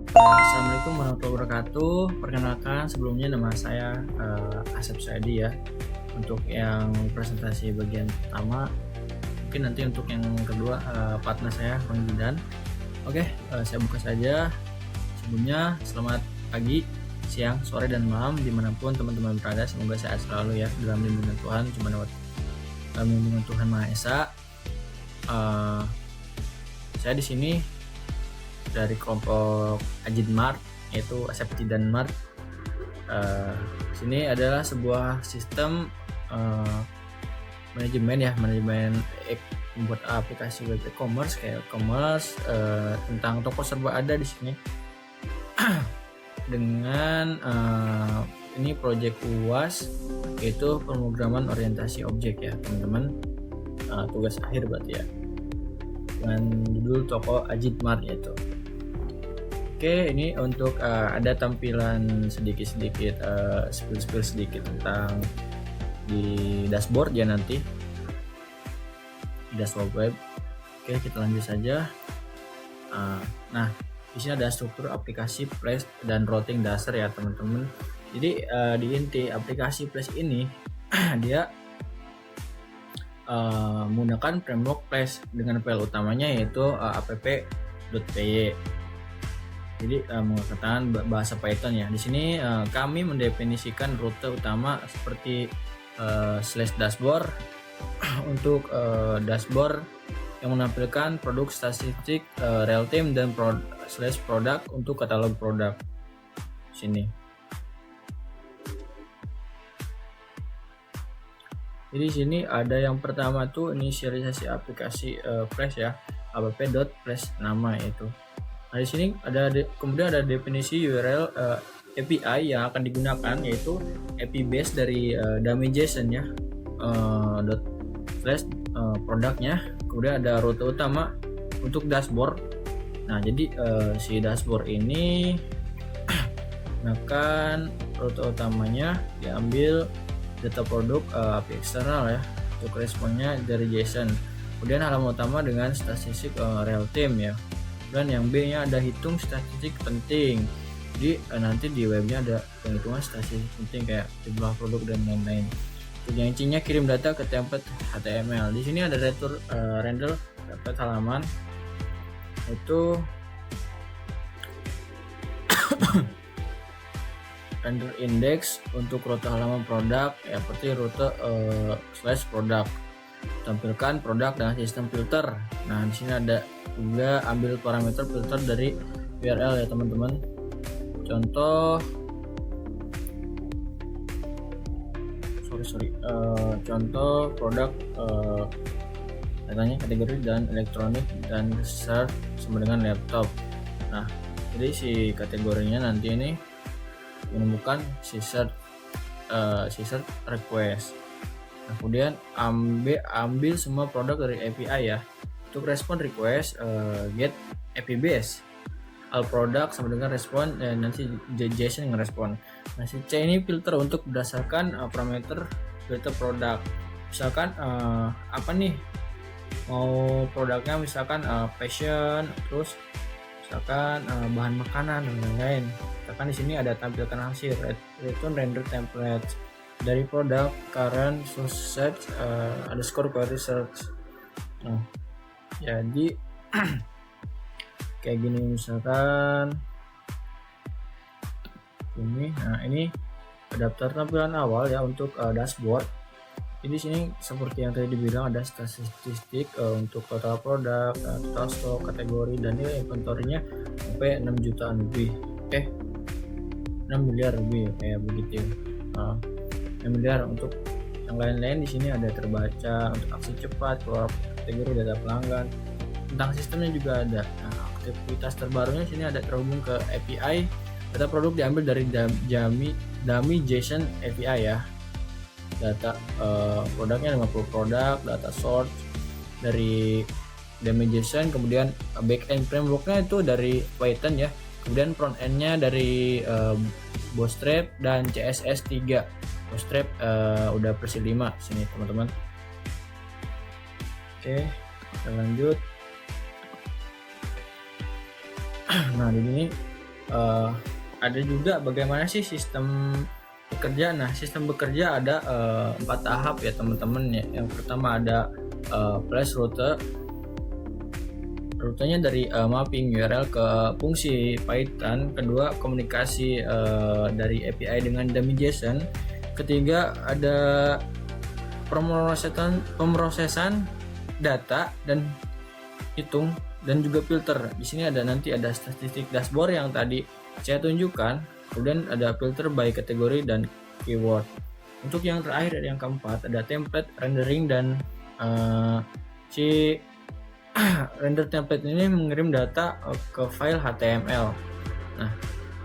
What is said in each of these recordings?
Assalamualaikum warahmatullahi wabarakatuh. Perkenalkan sebelumnya nama saya Asep Saidi ya. Untuk yang presentasi bagian pertama, mungkin nanti untuk yang kedua partner saya Bang Jidan. Oke, saya buka saja. Sebelumnya selamat pagi, siang, sore dan malam dimanapun teman-teman berada. Semoga sehat selalu ya dalam lindungan Tuhan, dalam lindungan Tuhan Maha Esa. Saya di sini dari kelompok Ajidmart, yaitu Asepti dan Mart. Sini adalah sebuah sistem manajemen membuat aplikasi web e-commerce kayak e-commerce, tentang toko serba ada di sini. Dengan ini project UAS, yaitu pemrograman orientasi objek ya teman-teman. Tugas akhir berarti ya, dengan judul toko Ajidmart yaitu. Oke, ini untuk ada tampilan sedikit-sedikit spill sedikit tentang di dashboard ya nanti di dashboard web. Oke, kita lanjut saja. Nah, di sini ada struktur aplikasi Flash dan routing dasar ya teman-teman. Jadi di inti aplikasi Flash ini dia menggunakan framework Flash dengan file utamanya yaitu app.py. Jadi menggunakan bahasa Python ya. Di sini kami mendefinisikan rute utama seperti /dashboard untuk dashboard yang menampilkan produk statistik real time dan /product untuk katalog produk. Sini. Jadi di sini ada yang pertama tuh inisialisasi aplikasi Flash ya, app.flash nama itu. Nah di sini kemudian ada definisi URL API yang akan digunakan yaitu API base dari dummy JSON ya, .flash produknya. Kemudian ada rute utama untuk dashboard. Nah jadi si dashboard ini menggunakan rute utamanya diambil data produk API eksternal ya, untuk responnya dari JSON. Kemudian halaman utama dengan statistik real time ya. Dan yang B nya ada hitung statistik penting. Jadi nanti di webnya ada penghitungan statistik penting kayak jumlah produk dan lain-lain. Yang C-nya kirim data ke template HTML. Di sini ada render template halaman, itu render index untuk rute halaman produk ya, seperti rute /product. Tampilkan produk dengan sistem filter. Nah di sini ada juga ambil parameter filter dari URL ya teman-teman. Contoh produk datanya kategori dan elektronik dan search sama dengan laptop. Nah jadi si kategorinya nanti ini menemukan si search request. Nah, kemudian ambil semua produk dari API ya. Untuk respon request get API base all product sama dengan respon dan nanti JSON ngerespon. Nah si C ini filter untuk berdasarkan parameter filter produk. Misalkan apa nih, mau produknya misalkan fashion, terus misalkan bahan makanan dan lain-lain. Misalkan di sini ada tampilkan hasil return render template dari produk current source search underscore query search. Nah jadi kayak gini misalkan ini. Nah ini daftar tampilan awal ya untuk dashboard. Jadi sini seperti yang tadi dibilang ada statistik untuk total produk, total stok, kategori, dan nilai inventory-nya sampai 6 jutaan lebih. 6 miliar lebih kayak begitu. 6 miliar. Untuk yang lain-lain di sini ada terbaca untuk aksi cepat, keluar kategori data pelanggan. Tentang sistemnya juga ada. Nah, aktivitas terbarunya sini ada terhubung ke API. Data produk diambil dari dummy JSON API ya. Data produknya 50 produk, data source dari dummy JSON, kemudian backend frameworknya itu dari Python ya. Kemudian front endnya dari Bootstrap dan CSS 3. Bootstrap udah versi 5 sini teman-teman. Oke, kita lanjut. Nah di sini ada juga bagaimana sih sistem bekerja. Nah, sistem bekerja ada 4 tahap ya teman-teman ya. Yang pertama ada flash route. Rutenya dari mapping URL ke fungsi Python. Kedua, komunikasi dari API dengan dummy JSON. Ketiga, ada pemrosesan data dan hitung dan juga filter. Di sini nanti ada statistik dashboard yang tadi saya tunjukkan. Kemudian ada filter by kategori dan keyword. Untuk yang terakhir yang keempat ada template rendering, dan si render template ini mengirim data ke file HTML. Nah,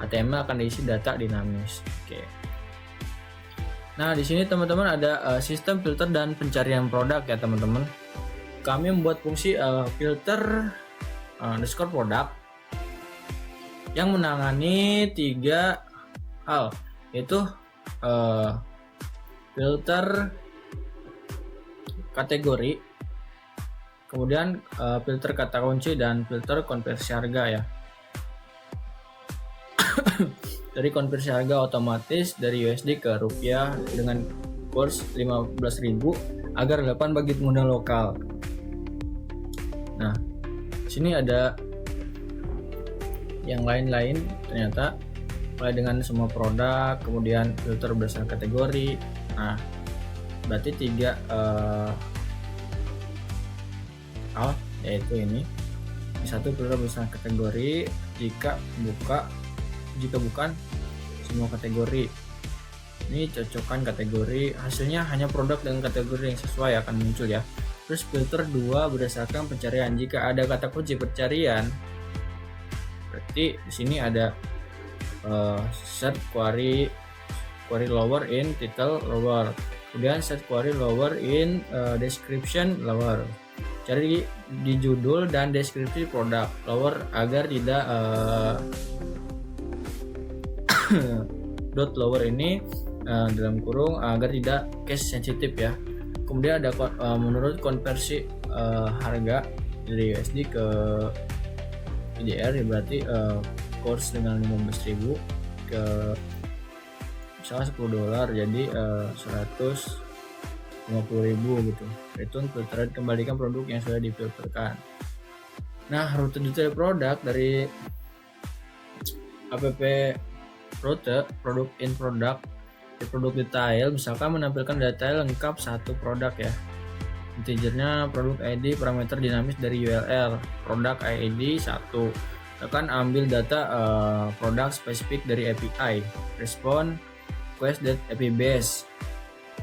HTML akan diisi data dinamis. Oke. Nah, di sini teman-teman ada sistem filter dan pencarian produk ya teman-teman. Kami membuat fungsi filter underscore produk yang menangani 3 hal, yaitu filter kategori, kemudian filter kata kunci, dan filter konversi harga ya. Dari konversi harga otomatis dari USD ke rupiah dengan kurs 15.000 agar relevan bagi pengguna lokal. Nah, sini ada yang lain-lain ternyata, mulai dengan semua produk, kemudian filter berdasarkan kategori. Nah, berarti 3 hal, yaitu ini. Satu, filter berdasarkan kategori jika bukan semua kategori. Ini cocokkan kategori, hasilnya hanya produk dengan kategori yang sesuai akan muncul ya. Terus filter 2 berdasarkan pencarian. Jika ada kata kunci pencarian, berarti di sini ada set query lower in title lower, kemudian set query lower in description lower. Cari di judul dan deskripsi produk lower agar tidak dot lower ini dalam kurung agar tidak case sensitif ya. Kemudian ada menurut konversi harga dari USD ke IDR ya, berarti course dengan 15.000 ke misalnya $10, jadi 150.000 gitu. Return filter, kembalikan produk yang sudah difilterkan. Nah, rute detail produk dari app rute produk in product di produk detail, misalkan menampilkan detail lengkap satu produk ya. Integernya produk ID, parameter dinamis dari URL produk ID 1. Akan ambil data produk spesifik dari API, respon request that API base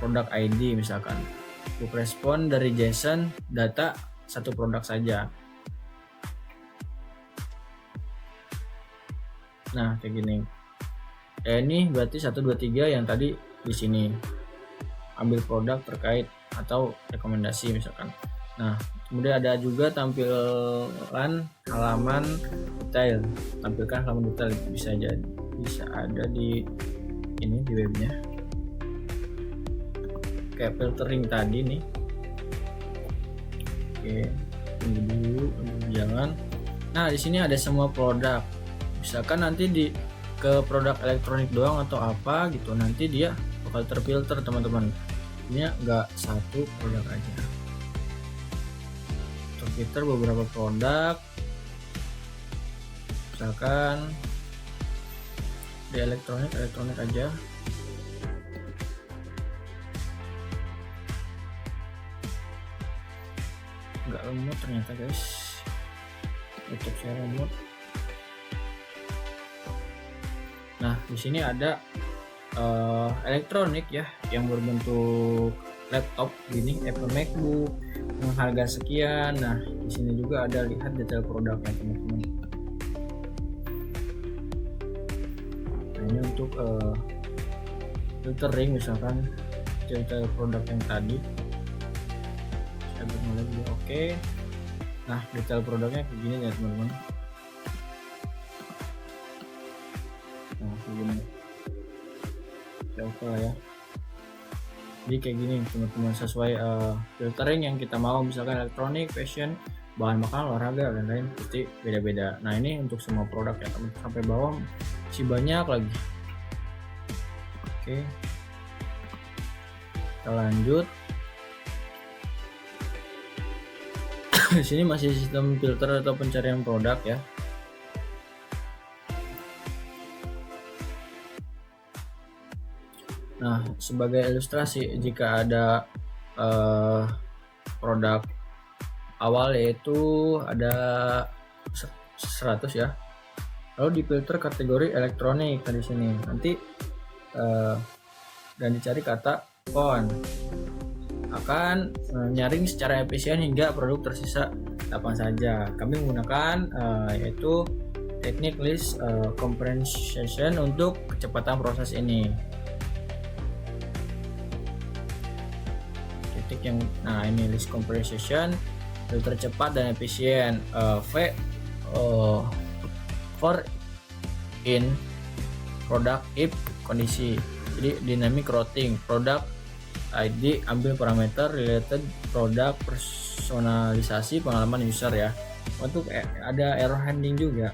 produk ID misalkan. Untuk respon dari JSON data satu produk saja. Nah, kayak gini. Ini berarti 1 2 3 yang tadi di sini. Ambil produk terkait atau rekomendasi misalkan. Nah, kemudian ada juga tampilan halaman detail. Tampilkan halaman detail bisa ada di ini di webnya. Kayak filtering tadi nih. Oke, tunggu dulu, jangan. Nah, di sini ada semua produk. Misalkan nanti ke produk elektronik doang atau apa gitu, nanti dia bakal terfilter teman-teman. Ini enggak satu produk aja. Terfilter beberapa produk. Misalkan di elektronik aja. Enggak remote ternyata guys. YouTube saya remote. Nah, di sini ada elektronik ya yang berbentuk laptop gini, Apple MacBook dengan harga sekian. Nah, di sini juga ada lihat detail produknya teman-teman. Nah, ini untuk filtering misalkan detail produk yang tadi. Saya mulai dulu. Oke. Nah, detail produknya kayak gini ya teman-teman. Nah, begini ya, oke lah ya. Jadi kayak gini teman-teman, sesuai filtering yang kita mau, misalkan elektronik, fashion, bahan makanan, olahraga, dan lain pasti beda-beda. Nah ini untuk semua produk ya teman, sampai bawah masih banyak lagi. Oke, kita lanjut. Di sini masih sistem filter atau pencarian produk ya. Nah, sebagai ilustrasi, jika ada produk awal yaitu ada 100 ya, lalu difilter kategori elektronik di sini nanti dan dicari kata phone, akan nyaring secara efisien hingga produk tersisa kapan saja. Kami menggunakan yaitu teknik list comprehension untuk kecepatan proses ini. Nah ini list comprehension filter cepat dan efisien. For in product if kondisi, jadi dynamic routing product ID, ambil parameter related product, personalisasi pengalaman user ya. Untuk ada error handling juga,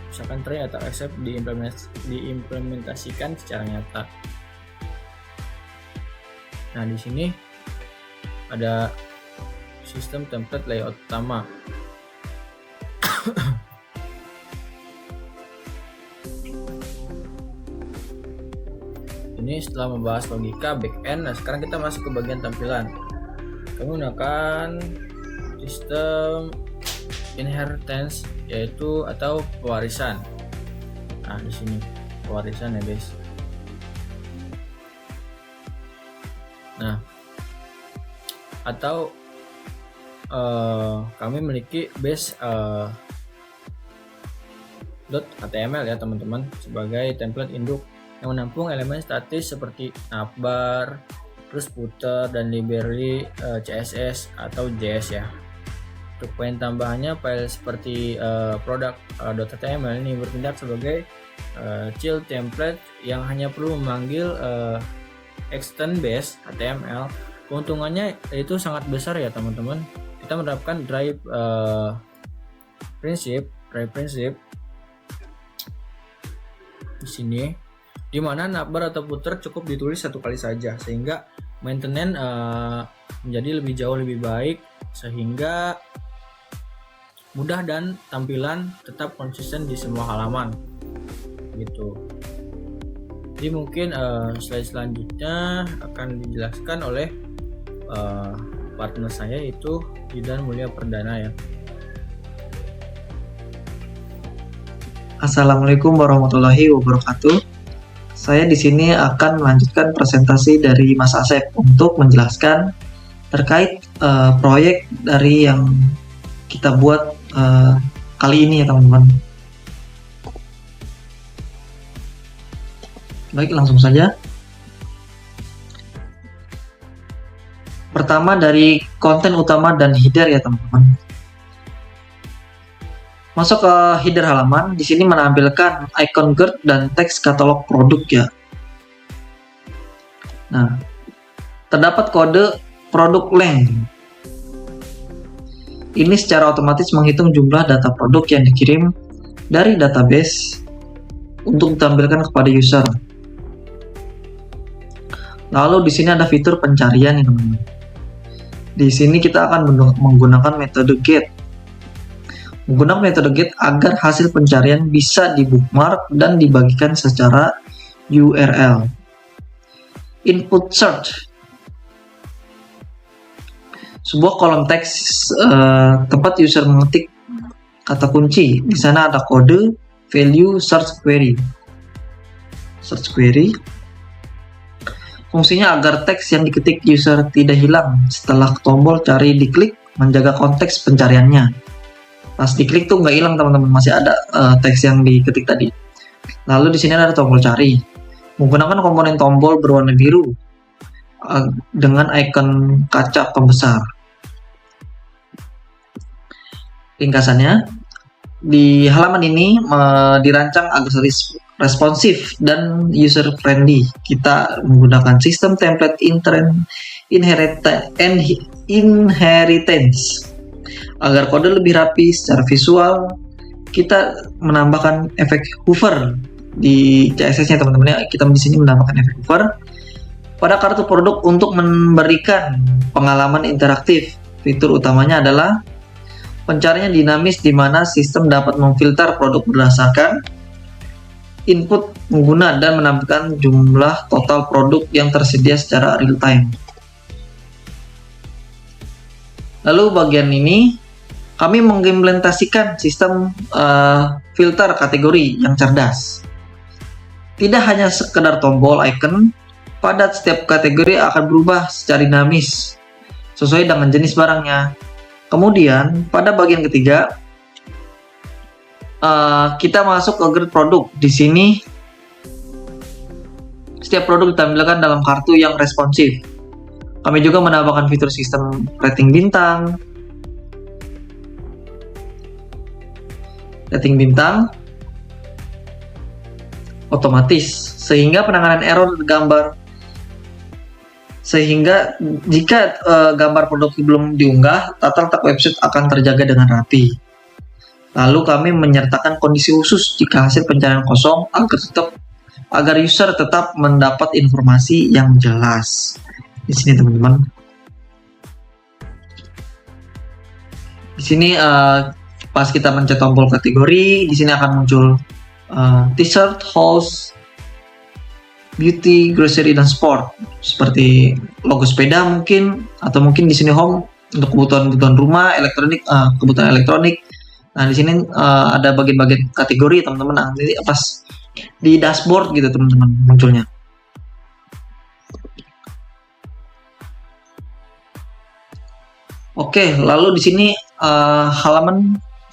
misalkan try atau accept diimplementasikan secara nyata. Nah di sini ada sistem template layout utama. Ini setelah membahas logika backend. Nah sekarang kita masuk ke bagian tampilan. Kami menggunakan sistem inheritance yaitu atau pewarisan. Nah di sini pewarisan ya guys. Nah atau kami memiliki base .html ya teman-teman sebagai template induk yang menampung elemen statis seperti navbar, terus footer dan library CSS atau JS ya. Untuk poin tambahannya, file seperti product.html ini bertindak sebagai child template yang hanya perlu memanggil extend base HTML. Keuntungannya itu sangat besar ya teman-teman. Kita menerapkan drive prinsip di sini, di mana navbar atau footer cukup ditulis satu kali saja, sehingga maintenance menjadi jauh lebih baik, sehingga mudah dan tampilan tetap konsisten di semua halaman gitu. Jadi mungkin slide selanjutnya akan dijelaskan oleh partner saya yaitu Didan Mulia Perdana ya. Assalamualaikum warahmatullahi wabarakatuh. Saya di sini akan melanjutkan presentasi dari Mas Asep untuk menjelaskan terkait proyek dari yang kita buat kali ini ya teman-teman. Baik, langsung saja. Pertama dari konten utama dan header ya teman-teman. Masuk ke header halaman, di sini menampilkan icon GURD dan teks katalog produk ya. Nah, terdapat kode produk length. Ini secara otomatis menghitung jumlah data produk yang dikirim dari database untuk ditampilkan kepada user. Lalu di sini ada fitur pencarian ya teman-teman. Di sini kita akan menggunakan metode get. Menggunakan metode get agar hasil pencarian bisa di-bookmark dan dibagikan secara URL. Input search, sebuah kolom teks tempat user mengetik kata kunci. Di sana ada kode, value, search query. Fungsinya agar teks yang diketik user tidak hilang setelah tombol cari diklik, menjaga konteks pencariannya. Pas diklik tuh nggak hilang teman-teman, masih ada teks yang diketik tadi. Lalu di sini ada tombol cari. Menggunakan komponen tombol berwarna biru dengan ikon kaca pembesar. Ringkasannya, di halaman ini dirancang agar responsif dan user friendly. Kita menggunakan sistem template inheritance. Agar kode lebih rapi secara visual, kita menambahkan efek hover di CSS-nya teman-teman ya. Kita di sini menambahkan efek hover pada kartu produk untuk memberikan pengalaman interaktif. Fitur utamanya adalah pencarian dinamis di mana sistem dapat memfilter produk berdasarkan input pengguna dan menampilkan jumlah total produk yang tersedia secara real time. Lalu bagian ini kami mengimplementasikan sistem filter kategori yang cerdas. Tidak hanya sekedar tombol icon, pada setiap kategori akan berubah secara dinamis sesuai dengan jenis barangnya. Kemudian pada bagian ketiga kita masuk ke grid produk. Di sini setiap produk ditampilkan dalam kartu yang responsif. Kami juga menambahkan fitur sistem rating bintang, otomatis sehingga penanganan error gambar, sehingga jika gambar produk belum diunggah, tata letak website akan terjaga dengan rapi. Lalu kami menyertakan kondisi khusus jika hasil pencarian kosong agar user tetap mendapat informasi yang jelas. Di sini teman-teman. Di sini pas kita mencet tombol kategori, di sini akan muncul t-shirt, house, beauty, grocery, dan sport. Seperti logo sepeda mungkin, atau mungkin di sini home untuk kebutuhan rumah, elektronik, kebutuhan elektronik. Nah di sini ada bagian-bagian kategori teman-teman. Nah, ini pas di dashboard gitu teman-teman munculnya. Oke, lalu di sini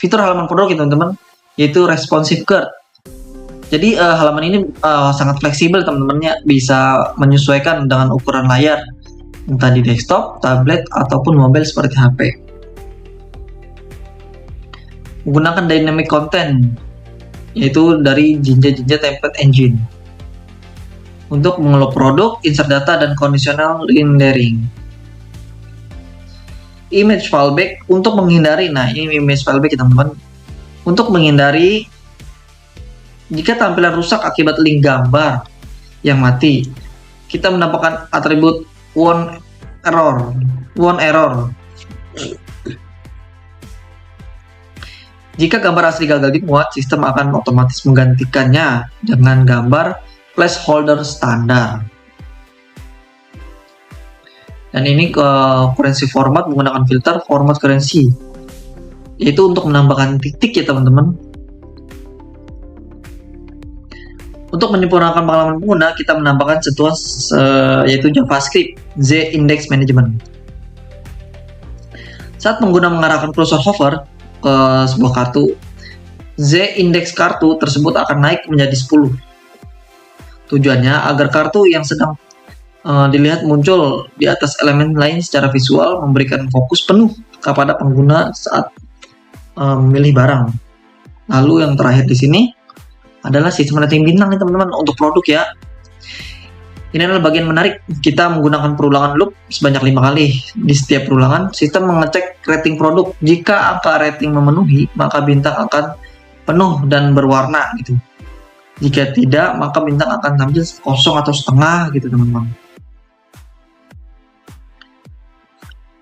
fitur halaman produk ya teman-teman, yaitu responsive card. Jadi halaman ini sangat fleksibel teman-temannya, bisa menyesuaikan dengan ukuran layar, entah di desktop, tablet, ataupun mobile seperti HP. Menggunakan dynamic content, yaitu dari Jinja Template Engine, untuk mengelola produk, insert data, dan conditional rendering. Image fallback untuk menghindari, nah ini image fallback teman-teman, untuk menghindari jika tampilan rusak akibat link gambar yang mati, kita menambahkan atribut one error. Jika gambar asli gagal dimuat, sistem akan otomatis menggantikannya dengan gambar placeholder standar. Dan ini currency format menggunakan filter format currency, yaitu untuk menambahkan titik ya teman-teman. Untuk menyempurnakan pengalaman pengguna, kita menambahkan sentuhan yaitu JavaScript Z-Index Management. Saat pengguna mengarahkan cursor hover ke sebuah kartu, Z-Index kartu tersebut akan naik menjadi 10. Tujuannya agar kartu yang sedang dilihat muncul di atas elemen lain secara visual, memberikan fokus penuh kepada pengguna saat memilih barang. Lalu yang terakhir di sini adalah sistem rating bintang nih teman-teman untuk produk ya. Ini adalah bagian menarik. Kita menggunakan perulangan loop sebanyak 5 kali. Di setiap perulangan, sistem mengecek rating produk. Jika angka rating memenuhi, maka bintang akan penuh dan berwarna gitu. Jika tidak, maka bintang akan tampil kosong atau setengah gitu teman-teman.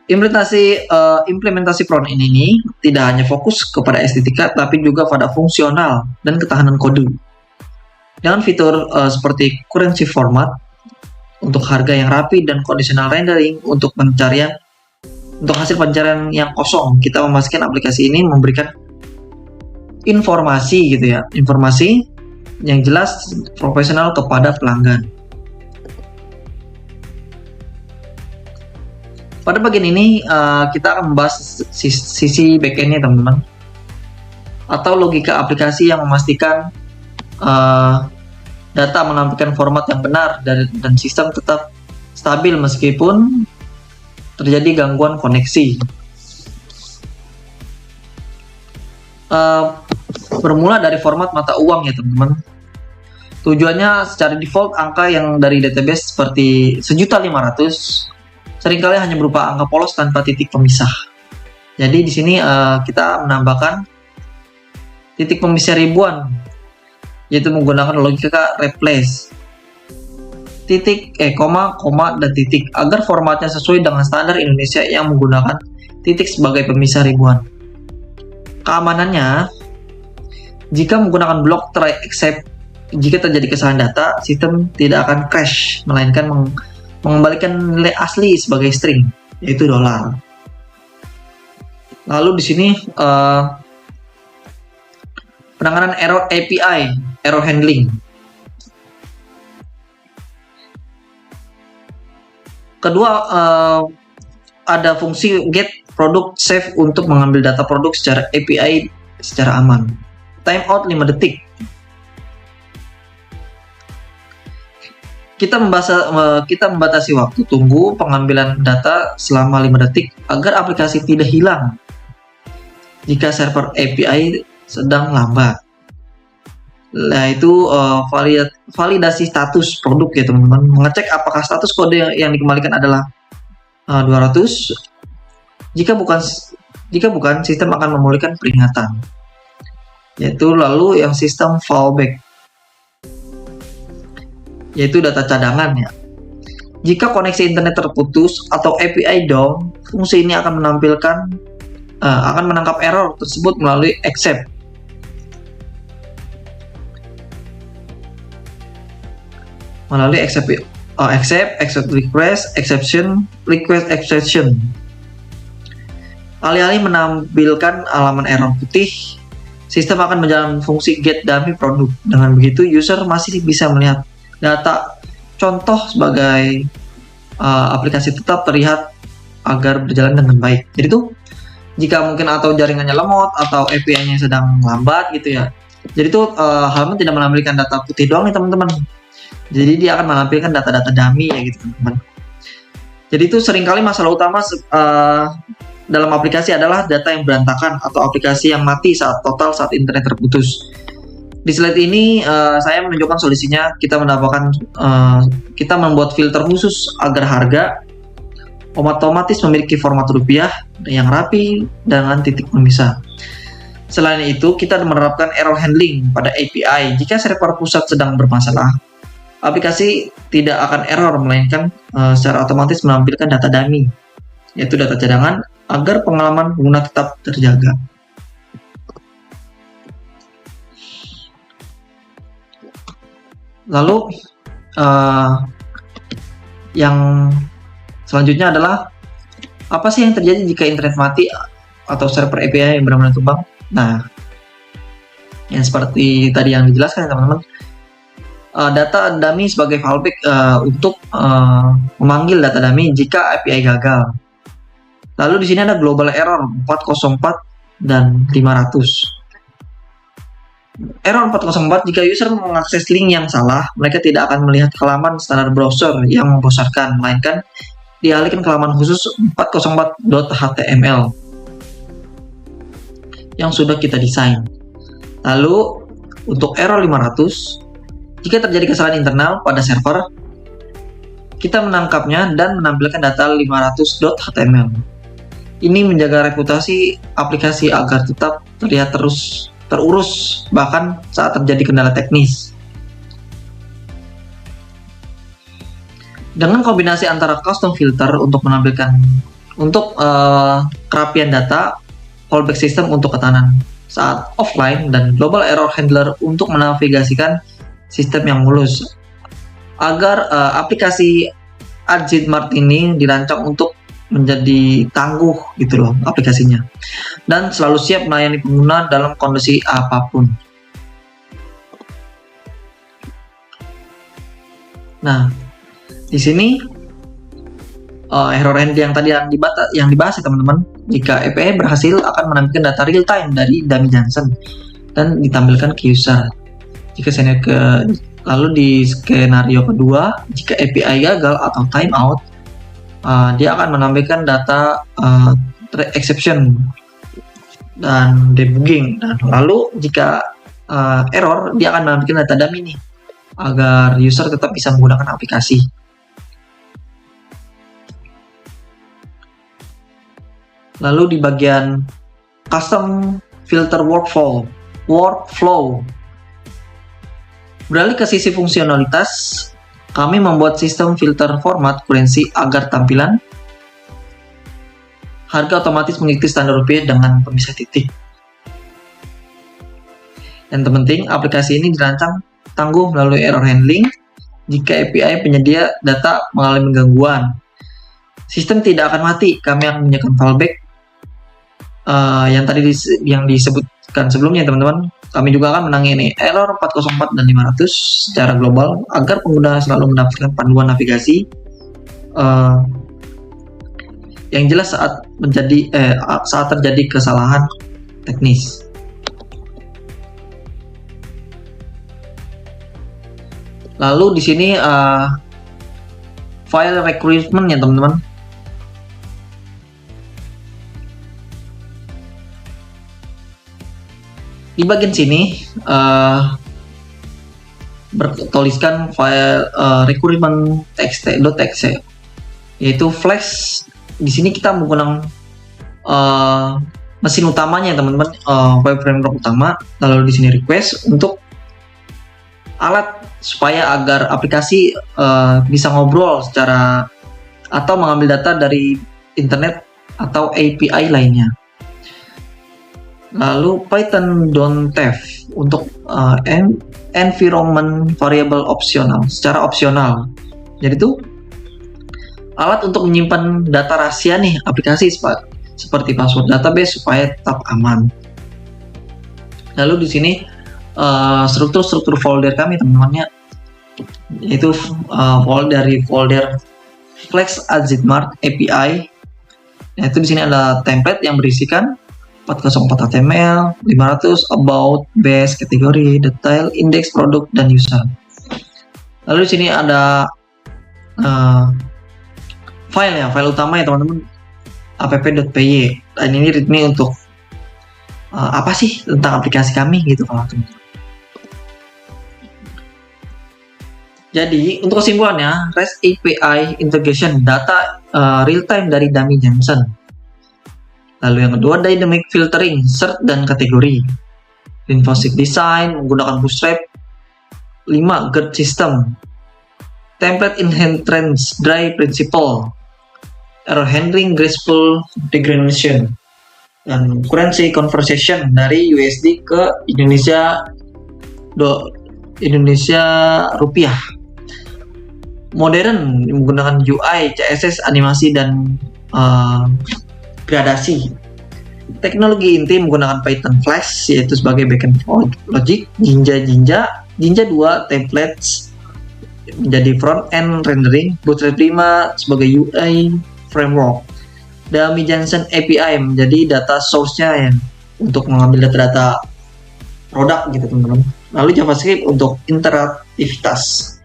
Implementasi front end ini tidak hanya fokus kepada estetika, tapi juga pada fungsional dan ketahanan kode. Dengan fitur seperti currency format untuk harga yang rapi dan conditional rendering untuk hasil pencarian yang kosong, kita memastikan aplikasi ini memberikan informasi gitu ya, informasi yang jelas profesional kepada pelanggan. Pada bagian ini kita akan membahas sisi backend-nya teman-teman, atau logika aplikasi yang memastikan data menampilkan format yang benar dan sistem tetap stabil meskipun terjadi gangguan koneksi. Bermula dari format mata uang ya teman-teman. Tujuannya secara default angka yang dari database seperti 1.500.000 seringkali hanya berupa angka polos tanpa titik pemisah. Jadi di sini kita menambahkan titik pemisah ribuan, yaitu menggunakan logika replace titik, koma, dan titik agar formatnya sesuai dengan standar Indonesia yang menggunakan titik sebagai pemisah ribuan. Keamanannya, jika menggunakan block try except, jika terjadi kesalahan data, sistem tidak akan crash, melainkan mengembalikan nilai asli sebagai string, yaitu $. Lalu di sini penanganan error API, error handling. Kedua, ada fungsi get product save untuk mengambil data produk secara API secara aman. Timeout 5 detik. Kita membatasi waktu tunggu pengambilan data selama 5 detik agar aplikasi tidak hilang jika server API sedang lambat. Nah, itu validasi status produk ya teman-teman. Mengecek apakah status kode yang dikembalikan adalah 200. Jika bukan, sistem akan memulihkan peringatan. Yaitu lalu yang sistem fallback, yaitu data cadangan ya. Jika koneksi internet terputus atau API down, fungsi ini akan menangkap error tersebut melalui except. Except request exception. Alih-alih menampilkan halaman error putih, sistem akan menjalankan fungsi get dummy product. Dengan begitu, user masih bisa melihat data contoh sebagai aplikasi tetap terlihat agar berjalan dengan baik. Jadi tuh jika mungkin atau jaringannya lemot atau API-nya sedang lambat gitu ya. Jadi tuh halaman tidak menampilkan data putih doang nih teman-teman. Jadi dia akan menampilkan data-data dummy ya gitu teman-teman. Jadi itu seringkali masalah utama dalam aplikasi adalah data yang berantakan atau aplikasi yang mati saat internet terputus. Di slide ini saya menunjukkan solusinya. Kita membuat filter khusus agar harga otomatis memiliki format rupiah yang rapi dengan titik pemisah. Selain itu, kita menerapkan error handling pada API. Jika server pusat sedang bermasalah, aplikasi tidak akan error, melainkan secara otomatis menampilkan data dummy, yaitu data cadangan, agar pengalaman pengguna tetap terjaga. Lalu yang selanjutnya adalah apa sih yang terjadi jika internet mati atau server API yang benar-benar tumbang? Nah, yang seperti tadi yang dijelaskan ya teman-teman, data dummy sebagai fallback untuk memanggil data dummy jika API gagal. Lalu di sini ada global error 404 dan 500. Error 404, jika user mengakses link yang salah, mereka tidak akan melihat halaman standar browser yang membosankan, melainkan dialihkan ke halaman khusus 404.html yang sudah kita desain. Lalu untuk error 500, jika terjadi kesalahan internal pada server, kita menangkapnya dan menampilkan data 500.html. Ini menjaga reputasi aplikasi agar tetap terlihat terurus bahkan saat terjadi kendala teknis. Dengan kombinasi antara custom filter untuk menampilkan kerapian data, fallback system untuk ketahanan saat offline, dan global error handler untuk menavigasikan sistem yang mulus, agar aplikasi Agitmart ini dirancang untuk menjadi tangguh gitu loh aplikasinya, dan selalu siap melayani pengguna dalam kondisi apapun. Nah, di sini error handling yang tadi yang dibahas ya teman-teman. Jika API berhasil akan menampilkan data real time dari dummy Johnson dan ditampilkan ke user. Lalu di skenario kedua, jika API gagal atau timeout, dia akan menampilkan data exception dan debugging. Dan lalu jika error, dia akan menampilkan data dummy nih, agar user tetap bisa menggunakan aplikasi. Lalu di bagian custom filter workflow. Beralih ke sisi fungsionalitas, kami membuat sistem filter format currency agar tampilan harga otomatis mengikuti standar rupiah dengan pemisah titik. Yang terpenting, aplikasi ini dirancang tangguh melalui error handling jika API penyedia data mengalami gangguan. Sistem tidak akan mati, kami akan menyediakan fallback yang disebutkan sebelumnya, teman-teman. Kami juga akan menangani error 404 dan 500 secara global agar pengguna selalu mendapatkan panduan navigasi yang jelas saat terjadi kesalahan teknis. Lalu di sini file recruitment ya teman-teman. Di bagian sini bertuliskan file recruitment txt.exe, yaitu Flash. Di sini kita menggunakan mesin utamanya teman-teman, web framework utama. Lalu di sini request untuk alat supaya agar aplikasi bisa ngobrol secara atau mengambil data dari internet atau API lainnya. Lalu Python .dev untuk environment variable optional, secara opsional. Jadi itu alat untuk menyimpan data rahasia nih aplikasi seperti password database supaya tetap aman. Lalu di sini struktur folder kami teman-teman, yaitu dari folder Flex Azitmart API. Yaitu di sini ada template yang berisikan 404 HTML, 500 about, base, kategori, detail, index, produk, dan user. Lalu di sini ada file utama ya teman-teman, app.py. Dan ini readme untuk apa sih tentang aplikasi kami gitu kalau teman-teman. Jadi untuk kesimpulannya, REST API integration data real time dari Dummy Johnson. Lalu yang kedua, dynamic filtering, search dan kategori. Linfosig design menggunakan Bootstrap. 5. GERD system. Template inheritance dry principle. Error handling graceful degradation. Dan currency conversion dari USD ke Indonesia rupiah. Modern menggunakan UI, CSS, animasi dan gradasi. Teknologi inti menggunakan Python Flash yaitu sebagai backend logic, Jinja 2 templates menjadi front end rendering, Bootstrap 5 sebagai UI framework, Dummy Johnson API menjadi data source-nya untuk mengambil data produk gitu teman-teman. Lalu JavaScript untuk interaktivitas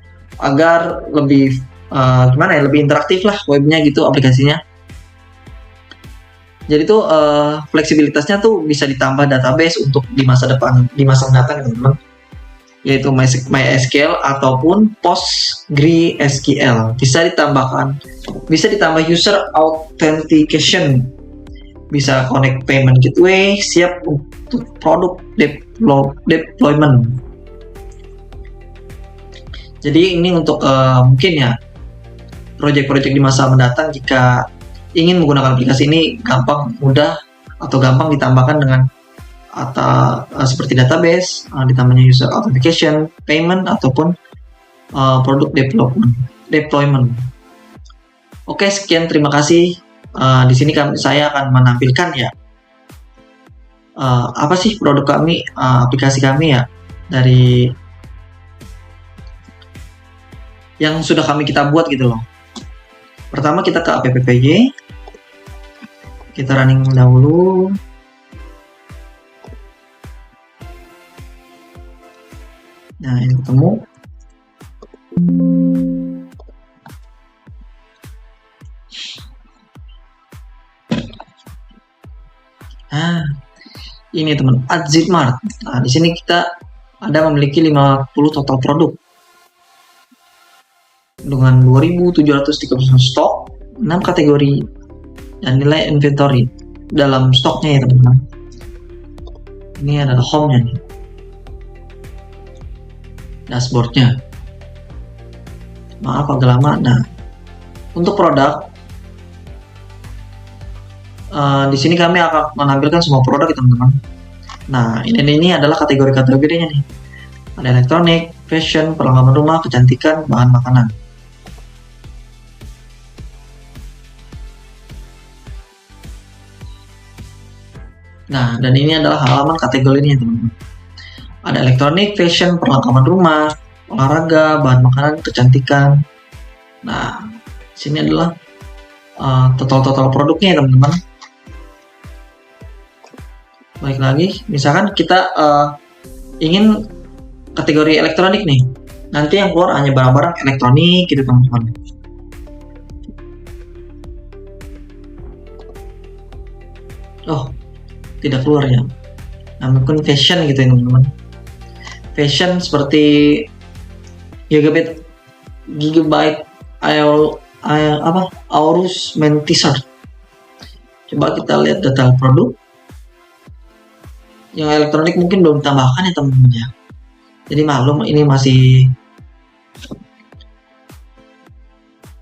agar lebih lebih interaktif lah webnya gitu, aplikasinya. Jadi tuh fleksibilitasnya tuh bisa ditambah database untuk di masa mendatang teman-teman, yaitu MySQL ataupun PostgreSQL. Bisa ditambah user authentication, bisa connect payment gateway, siap untuk produk deployment. Jadi ini untuk mungkin ya project-project di masa mendatang, jika ingin menggunakan aplikasi ini mudah ditambahkan dengan seperti database, ditambahnya user authentication, payment ataupun product deployment. Oke, sekian, terima kasih. Di sini saya akan menampilkan ya apa sih produk kami, aplikasi kami ya, dari yang sudah kita buat gitu loh. Pertama kita ke app.py, kita running dahulu. Nah, ini ketemu. Nah, ini teman, Azitmart. Nah, di sini kita memiliki 50 total produk dengan 2.730 stok, 6 kategori dan nilai inventory dalam stoknya ya teman-teman. Ini adalah home-nya nih, dashboardnya. Maaf agak lama. Nah, untuk produk, di sini kami akan menampilkan semua produk ya teman-teman. Nah, ini adalah kategori-kategorinya nih. Ada elektronik, fashion, perlengkapan rumah, kecantikan, bahan makanan. Nah, dan ini adalah halaman kategori ini teman-teman. Ada elektronik, fashion, perlengkapan rumah, olahraga, bahan makanan, kecantikan. Nah, sini adalah total produknya ya teman-teman. Baik lagi, misalkan kita ingin kategori elektronik nih, nanti yang keluar hanya barang-barang elektronik gitu teman-teman. Oh, tidak keluar ya. Nah, mungkin fashion gitu ya teman-teman. Fashion seperti Gigabyte Aorus Men T-shirt. Coba kita lihat detail produk. Yang elektronik mungkin belum ditambahkan ya teman-teman ya. Jadi maklum ini masih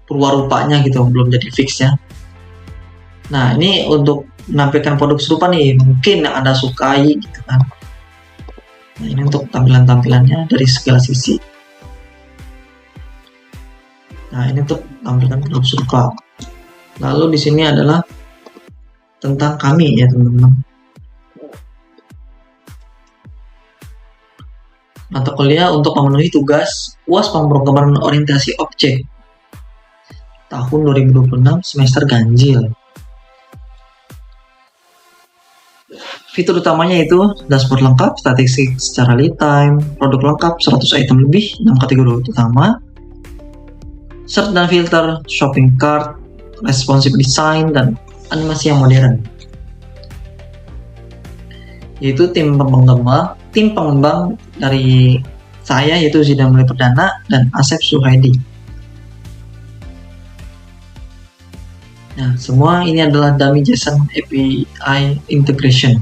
purwarupanya gitu, belum jadi fix ya. Nah, ini untuk menampilkan produk serupa nih, mungkin yang Anda sukai gitu kan. Nah, ini untuk tampilan-tampilannya dari segala sisi. Nah, ini untuk tampilkan produk serupa. Lalu di sini adalah tentang kami ya teman-teman. Mata kuliah untuk memenuhi tugas UAS pemrograman orientasi objek tahun 2026 semester ganjil. Fitur utamanya itu dashboard lengkap, statistik secara lead time, produk lengkap 100 item lebih, 6 kategori utama, search dan filter, shopping cart, responsive design, dan animasi yang modern. Yaitu tim pengembang dari saya yaitu Zidan Mulai Perdana dan Asep Suhaidi. Nah, semua ini adalah dummy JSON API integration.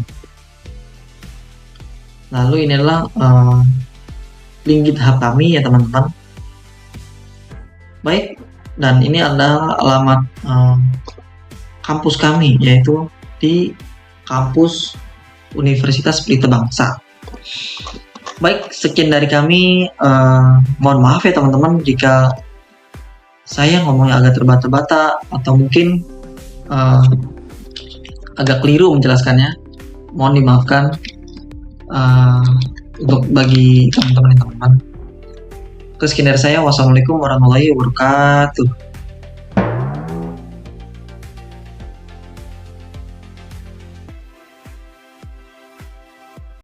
Lalu ini adalah link GitHub kami ya teman-teman. Baik, dan ini adalah alamat kampus kami yaitu di kampus Universitas Pelita Bangsa. Baik, sekian dari kami. Mohon maaf ya teman-teman jika saya ngomongnya agak terbata-bata atau mungkin agak keliru menjelaskannya. Mohon dimaafkan untuk bagi teman-teman. Sekian dari saya. Wassalamualaikum warahmatullahi wabarakatuh.